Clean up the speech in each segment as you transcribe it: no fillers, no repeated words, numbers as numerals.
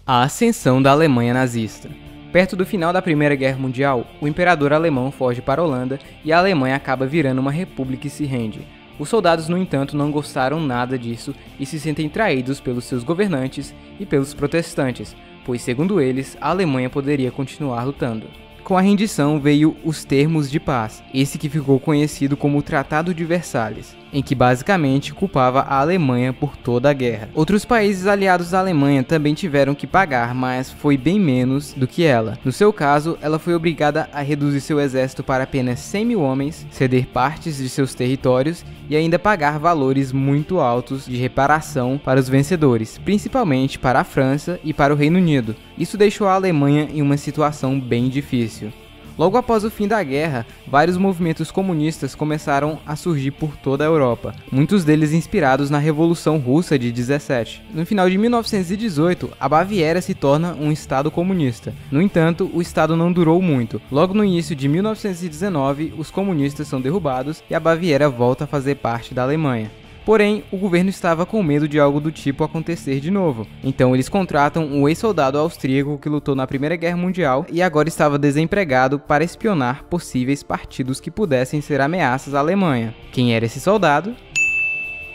A ascensão da Alemanha nazista. Perto do final da Primeira Guerra Mundial, o imperador alemão foge para a Holanda e a Alemanha acaba virando uma república e se rende. Os soldados, no entanto, não gostaram nada disso e se sentem traídos pelos seus governantes e pelos protestantes, pois, segundo eles, a Alemanha poderia continuar lutando. Com a rendição veio os termos de paz, esse que ficou conhecido como o Tratado de Versalhes, em que basicamente culpava a Alemanha por toda a guerra. Outros países aliados à Alemanha também tiveram que pagar, mas foi bem menos do que ela. No seu caso, ela foi obrigada a reduzir seu exército para apenas 100 mil homens, ceder partes de seus territórios e ainda pagar valores muito altos de reparação para os vencedores, principalmente para a França e para o Reino Unido. Isso deixou a Alemanha em uma situação bem difícil. Logo após o fim da guerra, vários movimentos comunistas começaram a surgir por toda a Europa, muitos deles inspirados na Revolução Russa de 17. No final de 1918, a Baviera se torna um estado comunista. No entanto, o estado não durou muito. Logo no início de 1919, os comunistas são derrubados e a Baviera volta a fazer parte da Alemanha. Porém, o governo estava com medo de algo do tipo acontecer de novo. Então eles contratam um ex-soldado austríaco que lutou na Primeira Guerra Mundial e agora estava desempregado para espionar possíveis partidos que pudessem ser ameaças à Alemanha. Quem era esse soldado?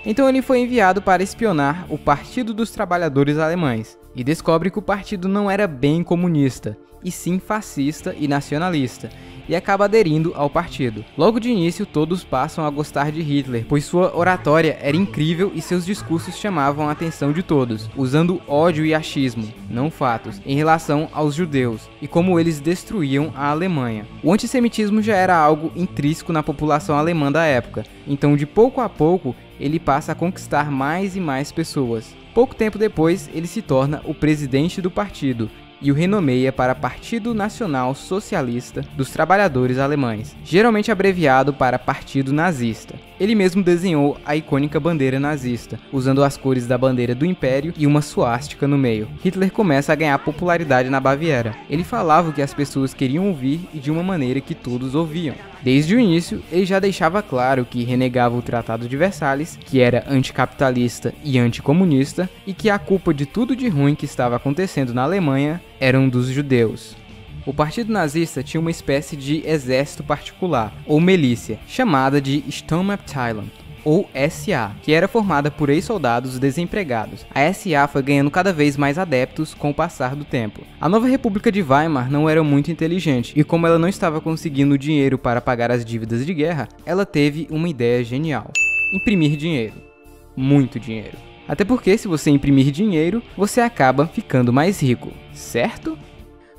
Então ele foi enviado para espionar o Partido dos Trabalhadores Alemães e descobre que o partido não era bem comunista, e sim fascista e nacionalista, e acaba aderindo ao partido. Logo de início, todos passam a gostar de Hitler, pois sua oratória era incrível e seus discursos chamavam a atenção de todos, usando ódio e achismo, não fatos, em relação aos judeus, e como eles destruíam a Alemanha. O antissemitismo já era algo intrínseco na população alemã da época, então de pouco a pouco, ele passa a conquistar mais e mais pessoas. Pouco tempo depois, ele se torna o presidente do partido, e o renomeia para Partido Nacional Socialista dos Trabalhadores Alemães, geralmente abreviado para Partido Nazista. Ele mesmo desenhou a icônica bandeira nazista, usando as cores da bandeira do Império e uma suástica no meio. Hitler começa a ganhar popularidade na Baviera. Ele falava o que as pessoas queriam ouvir e de uma maneira que todos ouviam. Desde o início, ele já deixava claro que renegava o Tratado de Versalhes, que era anticapitalista e anticomunista, e que a culpa de tudo de ruim que estava acontecendo na Alemanha eram dos judeus. O partido nazista tinha uma espécie de exército particular, ou milícia, chamada de Sturmabteilung, ou SA, que era formada por ex-soldados desempregados. A SA foi ganhando cada vez mais adeptos com o passar do tempo. A nova República de Weimar não era muito inteligente, e como ela não estava conseguindo dinheiro para pagar as dívidas de guerra, ela teve uma ideia genial: imprimir dinheiro. Muito dinheiro. Até porque se você imprimir dinheiro, você acaba ficando mais rico, certo?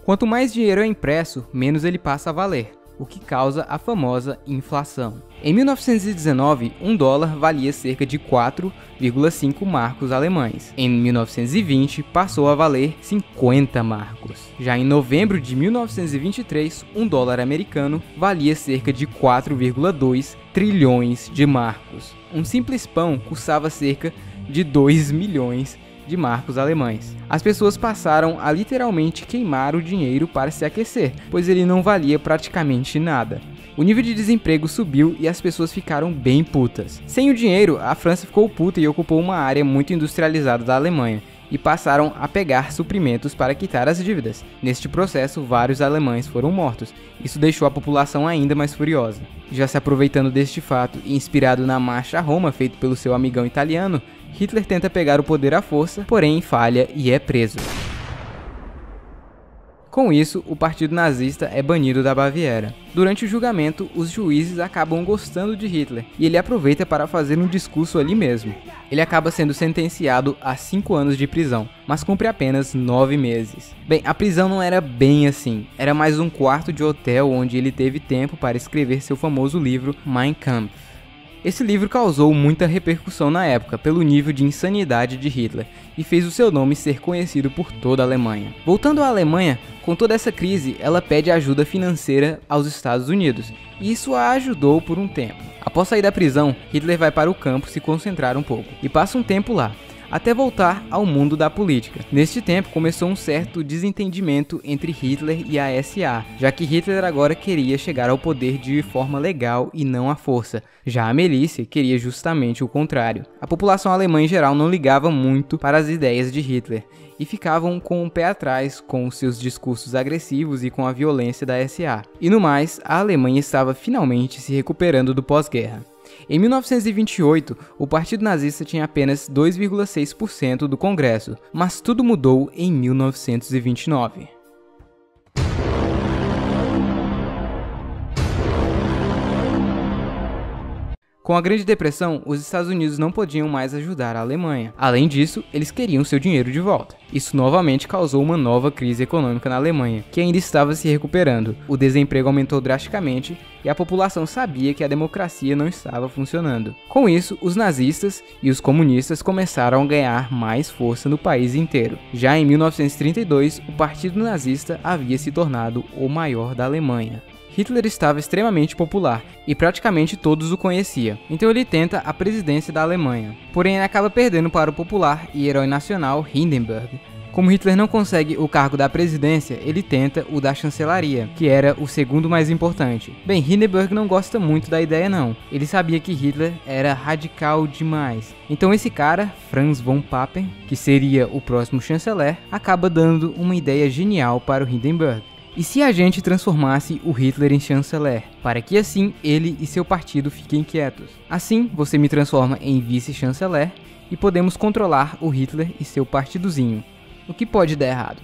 Quanto mais dinheiro é impresso, menos ele passa a valer, o que causa a famosa inflação. Em 1919, um dólar valia cerca de 4,5 marcos alemães. Em 1920, passou a valer 50 marcos. Já em novembro de 1923, um dólar americano valia cerca de 4,2 trilhões de marcos. Um simples pão custava cerca de 2 milhões de marcos alemães. As pessoas passaram a literalmente queimar o dinheiro para se aquecer, pois ele não valia praticamente nada. O nível de desemprego subiu e as pessoas ficaram bem putas. Sem o dinheiro, a França ficou puta e ocupou uma área muito industrializada da Alemanha, e passaram a pegar suprimentos para quitar as dívidas. Neste processo, vários alemães foram mortos. Isso deixou a população ainda mais furiosa. Já se aproveitando deste fato e inspirado na Marcha a Roma, feito pelo seu amigão italiano, Hitler tenta pegar o poder à força, porém falha e é preso. Com isso, o partido nazista é banido da Baviera. Durante o julgamento, os juízes acabam gostando de Hitler e ele aproveita para fazer um discurso ali mesmo. Ele acaba sendo sentenciado a 5 anos de prisão, mas cumpre apenas 9 meses. Bem, a prisão não era bem assim, era mais um quarto de hotel onde ele teve tempo para escrever seu famoso livro Mein Kampf. Esse livro causou muita repercussão na época pelo nível de insanidade de Hitler e fez o seu nome ser conhecido por toda a Alemanha. Voltando à Alemanha, com toda essa crise, ela pede ajuda financeira aos Estados Unidos e isso a ajudou por um tempo. Após sair da prisão, Hitler vai para o campo se concentrar um pouco e passa um tempo lá. até voltar ao mundo da política. Neste tempo começou um certo desentendimento entre Hitler e a SA, já que Hitler agora queria chegar ao poder de forma legal e não à força. Já a milícia queria justamente o contrário. A população alemã em geral não ligava muito para as ideias de Hitler e ficavam com o pé atrás com os seus discursos agressivos e com a violência da SA. E no mais, a Alemanha estava finalmente se recuperando do pós-guerra. Em 1928, o Partido Nazista tinha apenas 2,6% do Congresso, mas tudo mudou em 1929. Com a Grande Depressão, os Estados Unidos não podiam mais ajudar a Alemanha. Além disso, eles queriam seu dinheiro de volta. Isso novamente causou uma nova crise econômica na Alemanha, que ainda estava se recuperando. O desemprego aumentou drasticamente e a população sabia que a democracia não estava funcionando. Com isso, os nazistas e os comunistas começaram a ganhar mais força no país inteiro. Já em 1932, o Partido Nazista havia se tornado o maior da Alemanha. Hitler estava extremamente popular e praticamente todos o conheciam, então ele tenta a presidência da Alemanha. Porém, ele acaba perdendo para o popular e herói nacional Hindenburg. Como Hitler não consegue o cargo da presidência, ele tenta o da chancelaria, que era o segundo mais importante. Bem, Hindenburg não gosta muito da ideia não, ele sabia que Hitler era radical demais. Então esse cara, Franz von Papen, que seria o próximo chanceler, acaba dando uma ideia genial para o Hindenburg. E se a gente transformasse o Hitler em chanceler, para que assim ele e seu partido fiquem quietos? Assim, você me transforma em vice-chanceler e podemos controlar o Hitler e seu partidozinho. O que pode dar errado?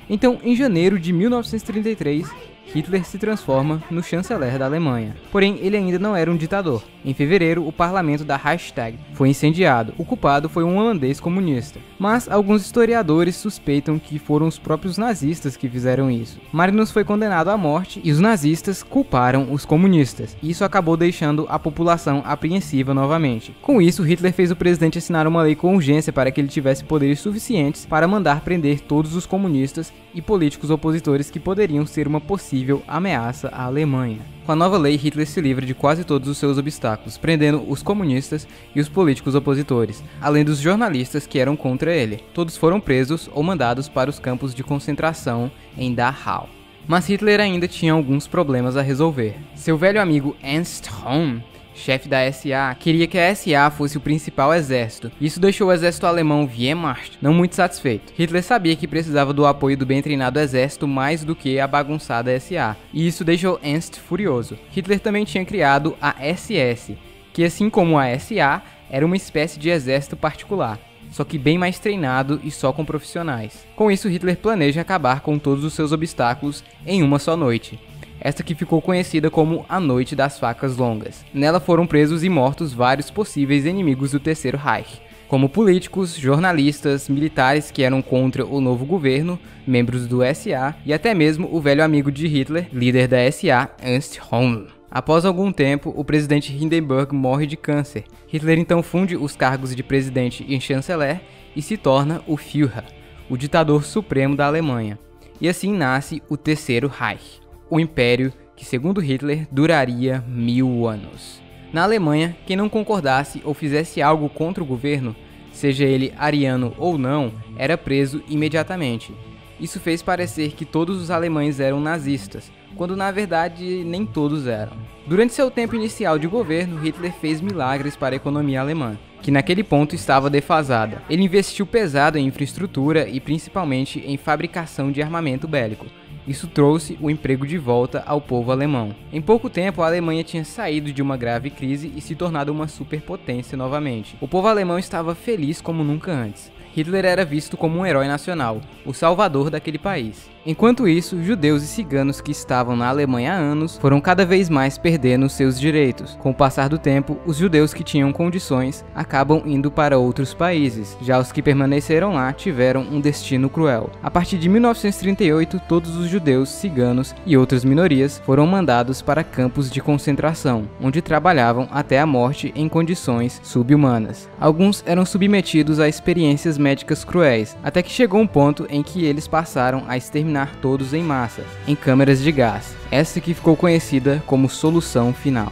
Então, em janeiro de 1933, Hitler se transforma no chanceler da Alemanha. Porém, ele ainda não era um ditador. Em fevereiro, o parlamento da Reichstag foi incendiado. O culpado foi um holandês comunista. Mas alguns historiadores suspeitam que foram os próprios nazistas que fizeram isso. Marinus foi condenado à morte e os nazistas culparam os comunistas. Isso acabou deixando a população apreensiva novamente. Com isso, Hitler fez o presidente assinar uma lei com urgência para que ele tivesse poderes suficientes para mandar prender todos os comunistas e políticos opositores que poderiam ser uma possível ameaça à Alemanha. Com a nova lei, Hitler se livra de quase todos os seus obstáculos, prendendo os comunistas e os políticos opositores, além dos jornalistas que eram contra ele. Todos foram presos ou mandados para os campos de concentração em Dachau. Mas Hitler ainda tinha alguns problemas a resolver. Seu velho amigo Ernst Röhm, chefe da SA, queria que a SA fosse o principal exército. Isso deixou o exército alemão Wehrmacht não muito satisfeito. Hitler sabia que precisava do apoio do bem treinado exército mais do que a bagunçada SA, e isso deixou Ernst furioso. Hitler também tinha criado a SS, que assim como a SA, era uma espécie de exército particular, só que bem mais treinado e só com profissionais. Com isso, Hitler planeja acabar com todos os seus obstáculos em uma só noite. Esta que ficou conhecida como a Noite das Facas Longas. Nela foram presos e mortos vários possíveis inimigos do Terceiro Reich, como políticos, jornalistas, militares que eram contra o novo governo, membros do SA e até mesmo o velho amigo de Hitler, líder da SA, Ernst Röhm. Após algum tempo, o presidente Hindenburg morre de câncer. Hitler então funde os cargos de presidente e chanceler e se torna o Führer, o ditador supremo da Alemanha. E assim nasce o Terceiro Reich. O império que, segundo Hitler, duraria 1000 anos. Na Alemanha, quem não concordasse ou fizesse algo contra o governo, seja ele ariano ou não, era preso imediatamente. Isso fez parecer que todos os alemães eram nazistas, quando na verdade nem todos eram. Durante seu tempo inicial de governo, Hitler fez milagres para a economia alemã, que naquele ponto estava defasada. Ele investiu pesado em infraestrutura e principalmente em fabricação de armamento bélico. Isso trouxe o emprego de volta ao povo alemão. Em pouco tempo, a Alemanha tinha saído de uma grave crise e se tornado uma superpotência novamente. O povo alemão estava feliz como nunca antes. Hitler era visto como um herói nacional, o salvador daquele país. Enquanto isso, judeus e ciganos que estavam na Alemanha há anos foram cada vez mais perdendo seus direitos. Com o passar do tempo, os judeus que tinham condições acabam indo para outros países. Já os que permaneceram lá tiveram um destino cruel. A partir de 1938, todos os judeus, ciganos e outras minorias foram mandados para campos de concentração, onde trabalhavam até a morte em condições subhumanas. Alguns eram submetidos a experiências médicas cruéis, até que chegou um ponto em que eles passaram a exterminar todos em massa, em câmeras de gás, essa que ficou conhecida como solução final.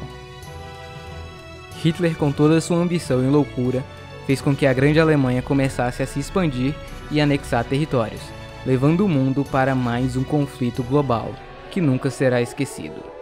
Hitler, com toda a sua ambição e loucura, fez com que a Grande Alemanha começasse a se expandir e anexar territórios, levando o mundo para mais um conflito global, que nunca será esquecido.